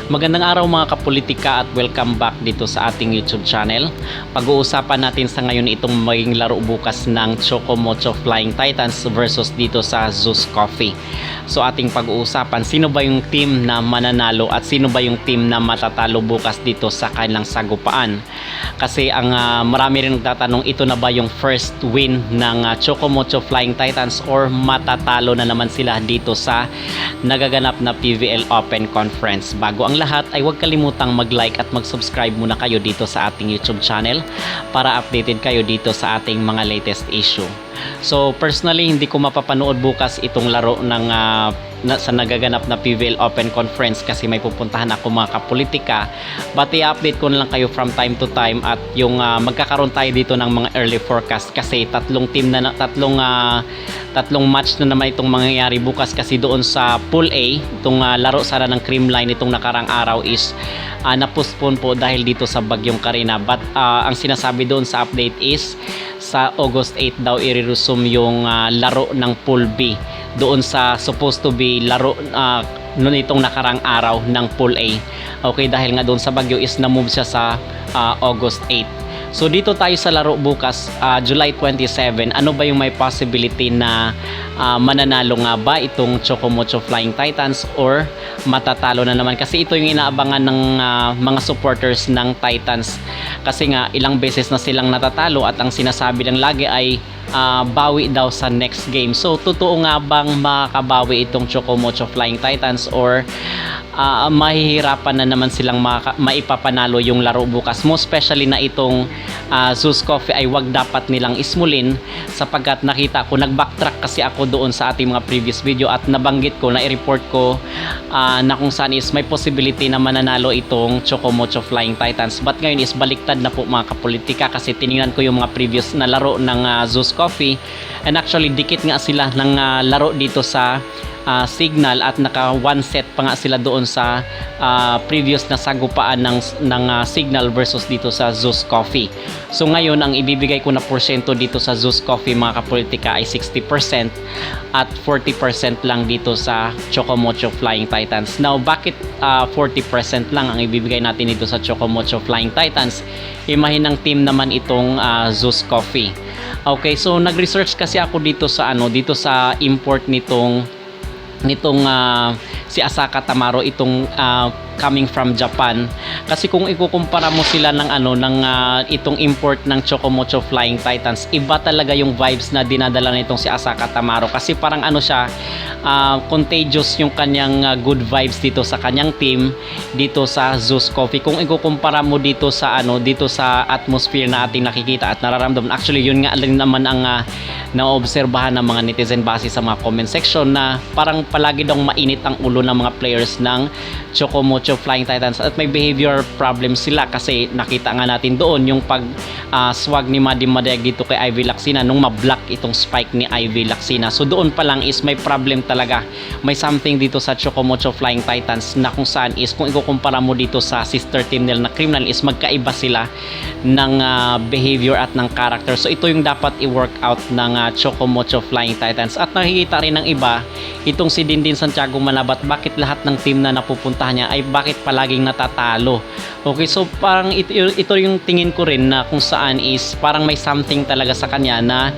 Magandang araw mga kapolitika at welcome back dito sa ating YouTube channel. Pag-uusapan natin sa ngayon itong maging laro bukas ng Choco Mocho Flying Titans versus dito sa Zeus Coffee. So ating pag-uusapan, sino ba yung team na mananalo at sino ba yung team na matatalo bukas dito sa kanilang sagupaan. Kasi ang marami rin nagtatanong, ito na ba yung first win ng Choco Mocho Flying Titans or matatalo na naman sila dito sa nagaganap na PVL Open Conference. Bago ang lahat ay huwag kalimutang mag-like at mag-subscribe muna kayo dito sa ating YouTube channel para updated kayo dito sa ating mga latest issue. So personally, hindi ko mapapanood bukas itong laro ng sa nagaganap na PVL Open Conference kasi may pupuntahan ako mga kapolitika, but i-update ko na lang kayo from time to time at yung magkakaroon tayo dito ng mga early forecast kasi tatlong match na naman itong mangyayari bukas kasi doon sa Pool A, itong laro sana ng Creamline itong nakarang araw is na-postpone po dahil dito sa Bagyong Karina, but ang sinasabi doon sa update is sa August 8 daw i-resume yung laro ng Pool B doon sa supposed to be laro noon itong nakarang araw ng Pool A. Okay, dahil nga doon sa Bagyo is na-move siya sa August 8. So dito tayo sa laro bukas, July 27. Ano ba yung may possibility na mananalo nga ba itong Choco Mocho Flying Titans or matatalo na naman? Kasi ito yung inaabangan ng mga supporters ng Titans. Kasi nga ilang beses na silang natatalo at ang sinasabi lang lagi ay bawi daw sa next game. So totoo nga bang makakabawi itong Choco Mocho Flying Titans or mahihirapan na naman silang maipapanalo yung laro bukas, most especially na itong Zeus Coffee ay wag dapat nilang ismulin sapagkat nakita ko, nag-backtrack kasi ako doon sa ating mga previous video at nabanggit ko, na i-report ko na kung saan is may possibility na mananalo itong Choco Mocho Flying Titans, but ngayon is baliktad na po mga kapolitika kasi tiningnan ko yung mga previous na laro ng Zeus Coffee and actually dikit nga sila ng laro dito sa Signal at naka one set pa nga sila doon sa previous na sagupaan ng Signal versus dito sa Zeus Coffee. So ngayon ang ibibigay ko na porsyento dito sa Zeus Coffee mga kapolitika ay 60% at 40% lang dito sa Choco Mocho Flying Titans. Now bakit 40% lang ang ibibigay natin dito sa Choco Mocho Flying Titans? Imahin ng team naman itong Zeus Coffee. Okay, so nag-research kasi ako dito sa dito sa import nitong si Asaka Tamaro, itong coming from Japan. Kasi kung ikukumpara mo sila ng itong import ng Choco Mocho Flying Titans, iba talaga yung vibes na dinadala nitong si Asaka Tamaro kasi parang siya, contagious yung kanyang good vibes dito sa kanyang team dito sa Zeus Coffee. Kung ikukumpara mo dito sa dito sa atmosphere na ating nakikita at nararamdaman, actually yun nga lang naman ang naobserbahan ng mga netizen base sa mga comment section na parang palagi daw mainit ang ulo ng mga players ng Choco Mocho Flying Titans at may behavior problem sila kasi nakita nga natin doon yung swag ni Madim Madayag dito kay Ivy Lacsina nung ma-block itong spike ni Ivy Lacsina. So doon pa lang is may problem talaga, may something dito sa Choco Mocho Flying Titans na kung saan is kung ikukumpara mo dito sa sister team nila na Criminal is magkaiba sila ng behavior at ng character. So ito yung dapat i-work out ng Choco Mocho Flying Titans at nakikita rin ng iba itong si Dindin Santiago Manabat, bakit lahat ng team na napupuntahan niya ay bakit palaging natatalo. Okay, so parang ito yung tingin ko rin na kung saan is parang may something talaga sa kanya na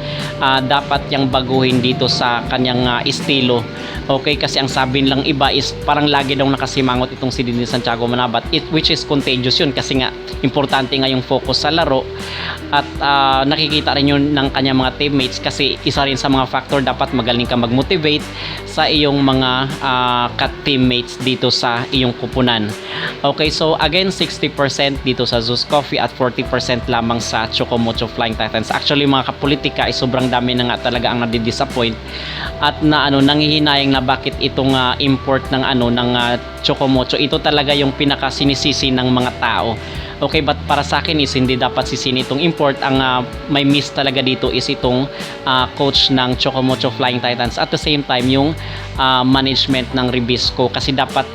dapat yang baguhin dito sa kanyang estilo. Okay, kasi ang sabi lang iba is parang lagi daw nakasimangot itong si Dindin Santiago Manabat, which is contagious yun kasi nga importante nga yung focus sa laro at nakikita rin yun ng kanyang mga teammates kasi isa rin sa mga factor, dapat magaling ka mag-motivate sa iyong mga ka-teammates dito sa iyong kupunan. Okay, so again 60% dito sa Zeus Coffee at 40% lamang sa Choco Mocho Flying Titans. Actually mga kapolitika ay sobrang dami na nga talaga ang nadidisappoint at na nanghihinayang na bakit itong import ng Choco Mocho, ito talaga yung pinakasinisisi ng mga tao. Okay, but para sa akin is hindi dapat sisini itong import. Ang may miss talaga dito is itong coach ng Choco Mocho Flying Titans, at the same time yung management ng Ribisco, kasi dapat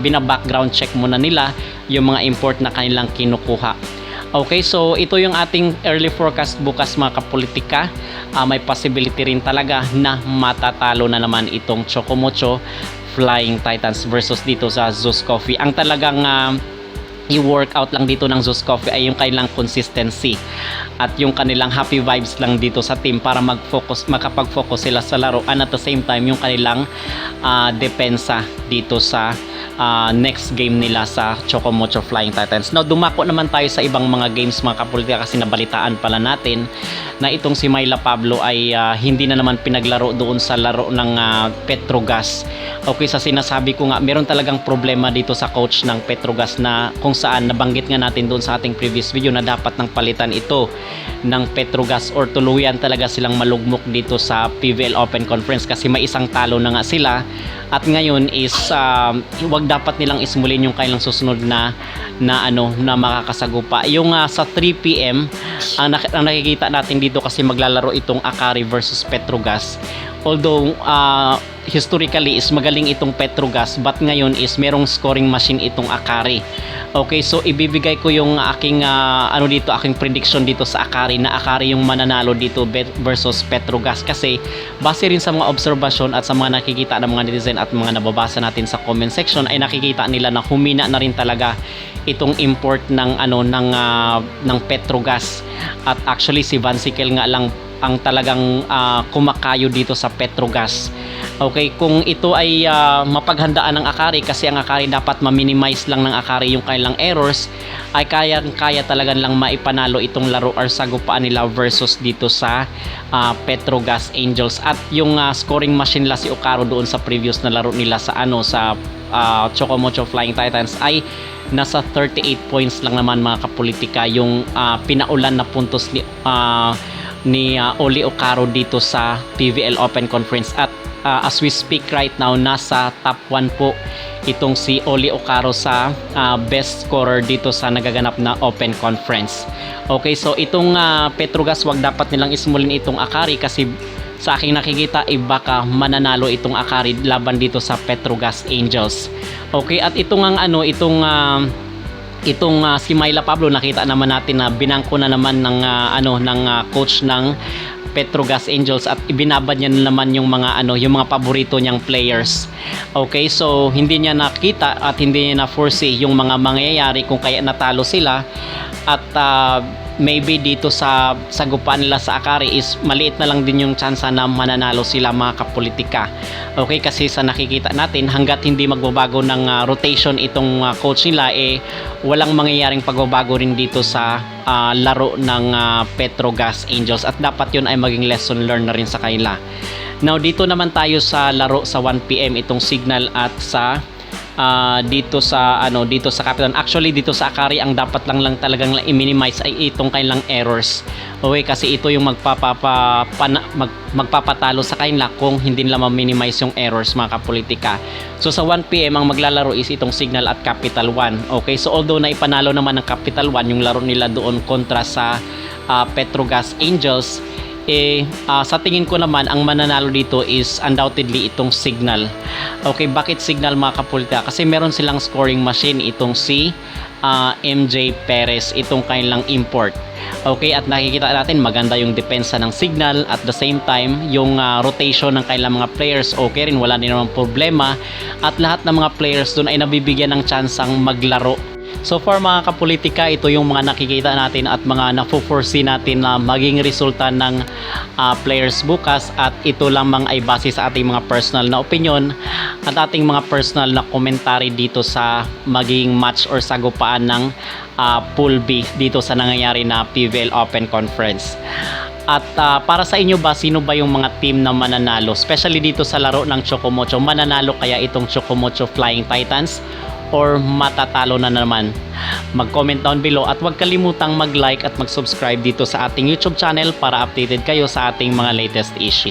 bina-background check muna nila yung mga import na kanilang kinukuha. Okay, so ito yung ating early forecast bukas mga kapolitika. May possibility rin talaga na matatalo na naman itong Choco Mocho Flying Titans versus dito sa Zeus Coffee. Ang talagang i-workout lang dito ng Zeus Coffee ay yung kanilang consistency at yung kanilang happy vibes lang dito sa team para makapag-focus sila sa laro, and at the same time yung kanilang depensa dito sa next game nila sa Chocomocho Flying Titans. Now, dumako naman tayo sa ibang mga games mga kapolitika, kasi nabalitaan pala natin na itong si Myla Pablo ay hindi na naman pinaglaro doon sa laro ng Petrogas. Okay, sa sinasabi ko nga, meron talagang problema dito sa coach ng Petrogas, na kung saan nabanggit nga natin doon sa ating previous video na dapat nang palitan ito ng Petrogas or tuluyan talaga silang malugmok dito sa PVL Open Conference, kasi may isang talo na nga sila, at ngayon is wag dapat nilang ismulin yung kailang susunod na makakasagupa. Yung sa 3 PM ang nakikita natin dito, kasi maglalaro itong Akari versus Petrogas. Although historically is magaling itong Petrogas, but ngayon is merong scoring machine itong Akari. Okay, so ibibigay ko yung aking aking prediction dito sa Akari, na Akari yung mananalo dito versus Petrogas, kasi base rin sa mga obserbasyon at sa mga nakikita ng mga netizen at mga nababasa natin sa comment section, ay nakikita nila na humina na rin talaga itong import ng ng Petrogas, at actually si Van Sickle nga lang ang talagang kumakayo dito sa Petrogas. Okay, kung ito ay mapaghandaan ng Akari, kasi ang Akari dapat ma-minimize lang ng Akari yung kailang errors, ay kaya talaga lang maipanalo itong laro or sagupaan nila versus dito sa Petrogas Angels. At yung scoring machine la si Okaro doon sa previous na laro nila sa Chocomocho Flying Titans ay nasa 38 points lang naman mga kapolitika, yung pinaulan na puntos ni Oli Okaro dito sa PVL Open Conference. At as we speak right now, nasa top 1 po itong si Oli Okaro sa best scorer dito sa nagaganap na Open Conference. Okay, so itong Petrogas, wag dapat nilang ismulin itong Akari, kasi sa aking nakikita baka mananalo itong Akari laban dito sa Petrogas Angels. Okay, at itong si Myla Pablo, nakita naman natin na binangko na naman ng coach ng Petrogas Angels, at ibinabad niya na naman yung mga paborito niyang players. Okay, so hindi niya nakita at hindi niya na foresee yung mga mangyayari kung kaya natalo sila, at maybe dito sa sagupaan nila sa Akari is maliit na lang din yung tsansa na mananalo sila mga kapolitika. Okay, kasi sa nakikita natin, hanggat hindi magbabago ng rotation itong coach nila, walang mangyayaring pagbabago rin dito sa laro ng Petrogas Angels, at dapat yun ay maging lesson learned na rin sa kanila. Now, dito naman tayo sa laro sa 1 PM, itong Signal at sa dito sa Kapitan. Actually dito sa Akari, ang dapat lang talagang i-minimize ay itong kanilang errors. Okay, kasi ito yung magpapatalo sa kanila kung hindi nila ma-minimize yung errors mga kapolitika. So sa 1 PM ang maglalaro is itong Signal at Capital One. Okay, so although na ipanalo naman ng Capital One yung laro nila doon kontra sa Petrogas Angels, sa tingin ko naman ang mananalo dito is undoubtedly itong Signal. Okay, bakit Signal mga kapolitika? Kasi meron silang scoring machine, itong si MJ Perez, itong kanilang import. Okay, at nakikita natin maganda yung depensa ng Signal, at the same time yung rotation ng kailang mga players okay rin, wala din namang problema, at lahat ng mga players doon ay nabibigyan ng tsansang maglaro. So far mga kapolitika, ito yung mga nakikita natin at mga na-foresee natin na maging resulta ng players bukas, at ito lamang ay base sa ating mga personal na opinion at ating mga personal na commentary dito sa maging match or sagupaan ng Pool B dito sa nangyayari na PVL Open Conference. At para sa inyo ba, sino ba yung mga team na mananalo? Especially dito sa laro ng Chocomocho, mananalo kaya itong Chocomocho Flying Titans or matatalo na naman? Mag-comment down below, at huwag kalimutang mag-like at mag-subscribe dito sa ating YouTube channel para updated kayo sa ating mga latest issues.